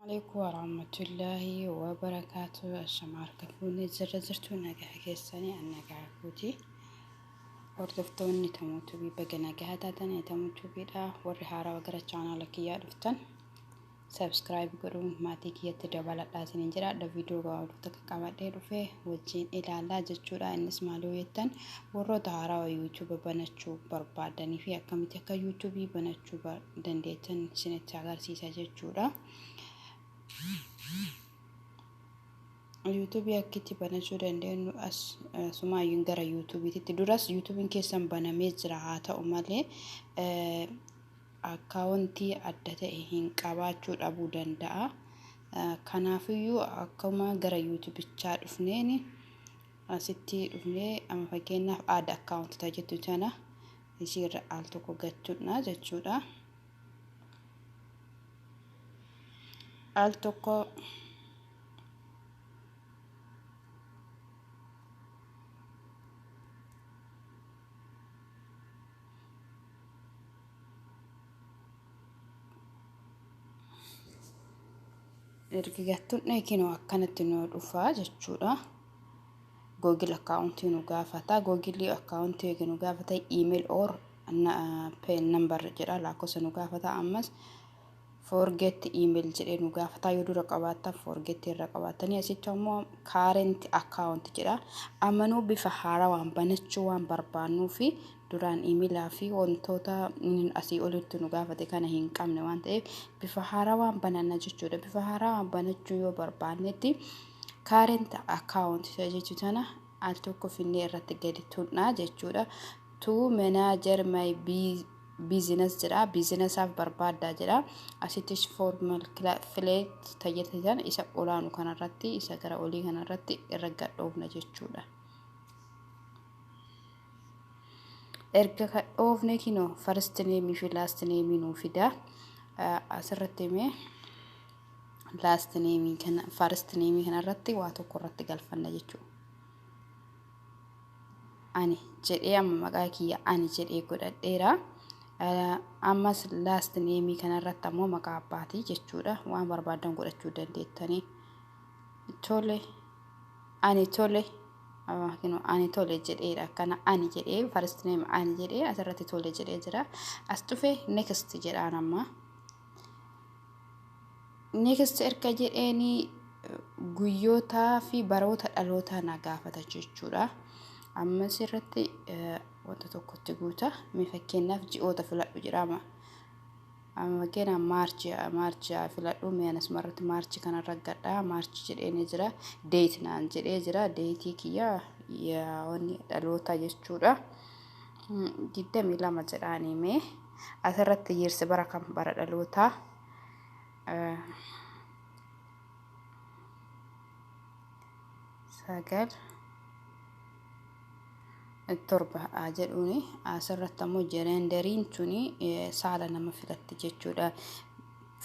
عليكم ورحمة الله وبركاته. الشمار كفوني زرزرتو نجاح كيساني أن نجاح كوتي وردفتوني تموتو بي بقى نجاح تاني تموتو بيدا ورهارا وقرأت عنا لك يا رفتن سبسكرايب قرون ما تيجي يتدبل لازم نجرا دا فيديو قاعدتك كعبة رفه وجين إلى لا جتشورا الناس مالويتن ورد هارا ويوتيوب بنشوف بربادني في أكمل تك يوتيوبي بنشوف دنديتن سنة تعار سيسا جتشورا YouTube akkiti banachuu dandeenyu asuma gara YouTube'itti duras YouTube'n keessan banamee jira haa ta'u malee akkaawuntii adda ta'e hin qabaachuu dhabuu danda'a. Kanaafiyyuu akkuma gara YouTube'ichaa dhufneen asitti dhufnee amma fakkeenyaaf add account jettu tana isirra al tokko gachuudha jechuudha. Al tokko ergigattuun eekinoo akkanatti nuu dhufaa jechuudha. Google account nu gaafata. Google account nu gaafata email or pin number jedha lakkoofsa nu gaafata. Ammas forget email jedhee nu gaafata. Yoo dura qabaata forget irra qabaatanii asitti immoo current account jedha. Ammanuu bifa haarawaan banachuu waan barbaannuu fi duraan emailaa fi wantoota asii olitti nu gaafate kana hin qabne waan ta'eef bifa haarawaan bananna jechuudha. Bifa haarawaan banachuu yoo barbaannetti current account jechuudha. Al tokko finnee irratti gadi tuqna jechuudha. To manager my business jedha. Business af barbaadda jedha. Asitti formal filet tajaajila isa olaanu kanarratti isa gara olii kanarratti irra gadhoofna jechuudha. Erga kadhoofne kinoo first name fi last name nu fida. Asirratti mee last name kana first name kanarratti waa tokko irratti galfanna jechuudha. Ani jedhee amma maqaa kiyya ani jedhee godhadheera. Ammas last name kanarratti ammoo maqaa abbaatii jechuudha. Waan barbaadan godhachuu dandeettanii. Tole ani tole ani tole jedheera kana ani jedhee first name ani jedhee asirratti tole jedhee jira. As dhufee next jedhaan amma. Next erga jedheeni guyyootaa fi baroota dhalootaa na gaafata jechuudha. Amma asirratti wanta tokkotti guuta. Mee fakkeenyaaf ji'oota filadhu jedhama. Amma fakkeenyaaf maarchi filadhu mee anas marratti maarchi kanarra gadhaa maarchi jedhee jira. Date naan jedhee jira. Date kiyya yaa'onni dhaloota jechuudha. 22 jedhaanii mee asirratti yeersi bara kam bara dhalootaa sagal torba jedhuuni asirratti ammoo genderiin tuni saala nama filatti jechuudha.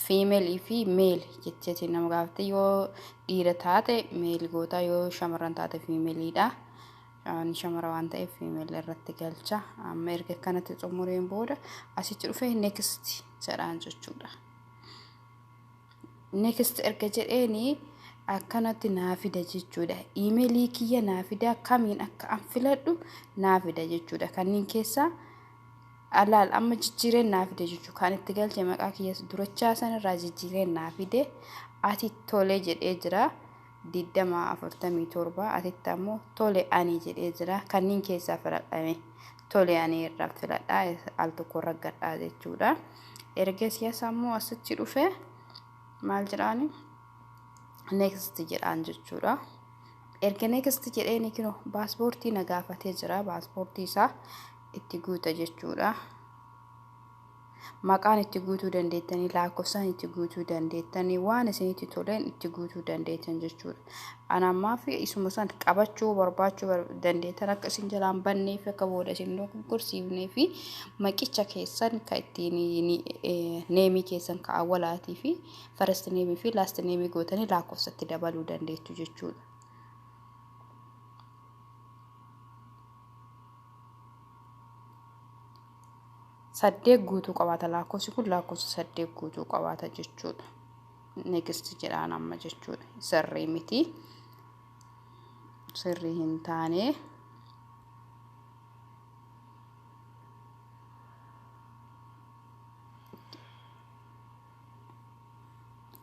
Female fi male jechuun nama gaafate yoo dhiira taate male goota yoo shamarran taate femaleedha. Ani shamara waan ta'eef female irratti galcha. Amma erga kanatti xumureen booda asitti dhufee next jedhaan jechuudha. Next erga jedheeni akkanatti naafida jechuudha. Emailii kiyya naafida kamiin akka an filadhu naafida jechuudha. Kanneen keessaa alaal amma jijjiireen naafide jechuudha. Kan itti galche maqaa kiyya durachaa sanarraa jijjiireen naafide ati tole jedhee jira. 247 atitti ammoo tole ani jedhee jira. Kanneen keessaa filadhame tole ani irraa filadhaa al tokko irra gadhaa jechuudha. Erga siyaasa ammoo asitti dhufee maal jedhaani next jedhaan jechuudha. Erga next jedheeni kinoo paaspoortii na gaafatee jira. Paaspoortii isaa itti guuta jechuudha. Maqaan itti guutuu dandeettanii lakkoofsaan itti guutuu dandeettanii waan isinitti toleen itti guutuu dandeettan jechuudha. Ana ammaa fi isuma san qabachuu barbaachuu dandeettan akka isin jalaan bannee fi akka booda isin gurgursiifnee fi maqicha keessan ka ittiin neemii keessan ka awwalaatii fi first name fi last name gootanii lakkoofsatti dabaluu dandeettu jechuudha. Saddeet guutuu qabaata lakkoofsi kun lakkoofsa saddeet guutuu qabaata jechuudha. next jedhaan amma jechuudha. Sirrii miti. Sirrii hin taane.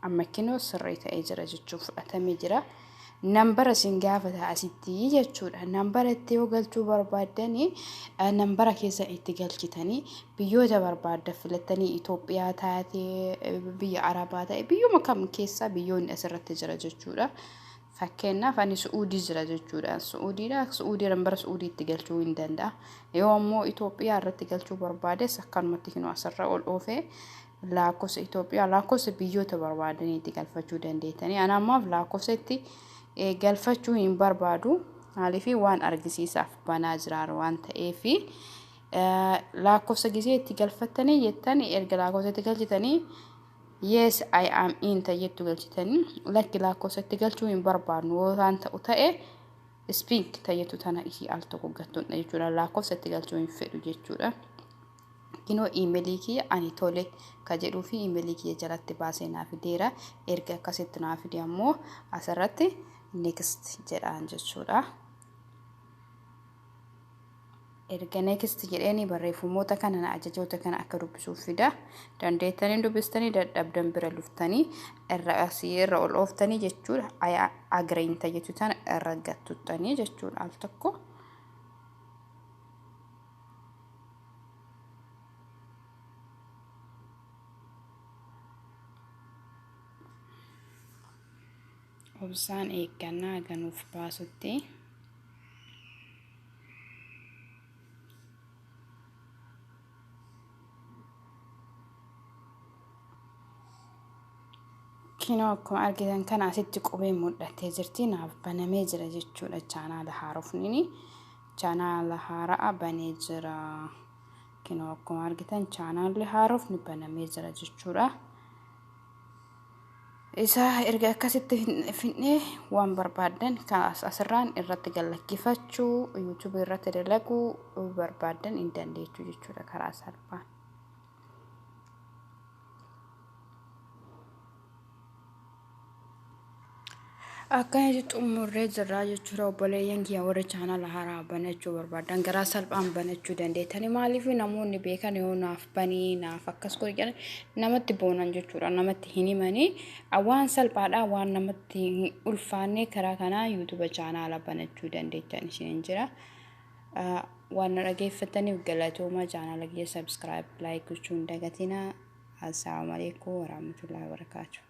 Amma kinoo sirrii ta'ee jira jechuun fudhatamee jira. Nambara isin gaafata asitti jechuudha. Nambara itti yoo galchuu barbaadanii nambara keessa itti galchitanii biyyoota barbaadda filattanii Itoophiyaa taatee biyya Arabaa ta'e biyyuma kam keessa biyyoonni asirratti jira jechuudha. Fakkeenyaaf ani Suudii jira jechuudha. Suudii nambara Suudii itti galchuu hin danda'a. Yoo ammoo Itoophiyaa irratti galchuu barbaades akkanumatti kinoo asirra ol oofee lakkoofsa Itoophiyaa lakkoofsa biyyoota barbaadanii itti galfachuu dandeettanii. Ana ammaaf lakkoofsa itti galfachuu hin barbaadu. Maaliif waan argisiisaaf banaa jira waan ta'eef lakkoofsa gisee itti galfattanii jettanii erga lakkoofsa itti galchitanii yes I am in tayyettu galchitanii lakki lakkoofsa itti galchuu hin barbaadnu waan ta'u ta'e speak tayyettu tana isii al tokko gattuudha jechuudha. Lakkoofsa itti galchuu hin fedhu jechuudha. Kinoo emailii kiyya ani tole ka jedhuu fi emailii kiyya jalatti baasee naaf fideera. Erga akkasitti naaf fide ammoo asirratti next jedhaan jechuudha. Erga next jedhanii barreeffamoota kana ajajoota kana akka dubbisuuf fida. Dandeettanii dubbistanii dadhabdan bira luftanii irra ol ooftanii jechuudha. Agree tayyatu tana irra gattuttanii jechuudha al tokko. Obsaan eeggannaa ganuuf baasutti kinoo akkuma argitan kana asitti qubee mul'attee jirti naaf banamee jira jechuudha. Chaanaala haarofni chaanaala haaraa banee jira. Kinoo akkuma argitan chaanaalli haarofni banamee jira jechuudha. Isa erga akkasitti finnee waan barbaadan kan asirraan irratti gallakkifachuu YouTube irratti dalaguu barbaadan hin dandeechu jechuudha karaa salphaan. Akkana xumurree jirra jechuudha. Obboleeyyan kiyya warra chaanaala haaraa banachuu barbaadan garaa salphaan banachuu dandeettani. Maaliif namoonni beekan yoo naaf banii naaf akkas godhan namatti boonan jechuudha. Namatti hin himanii waan salphaadha waan namatti ulfaanne karaa kanaa YouTube chaanaala banachuu dandeettani isiniin jira. Waan dhageeffataniif galatooma. Chaanaala kiyya subscribe like gochuun dagatina. Assalamu alaikum warahmatullahi wabarakatuh.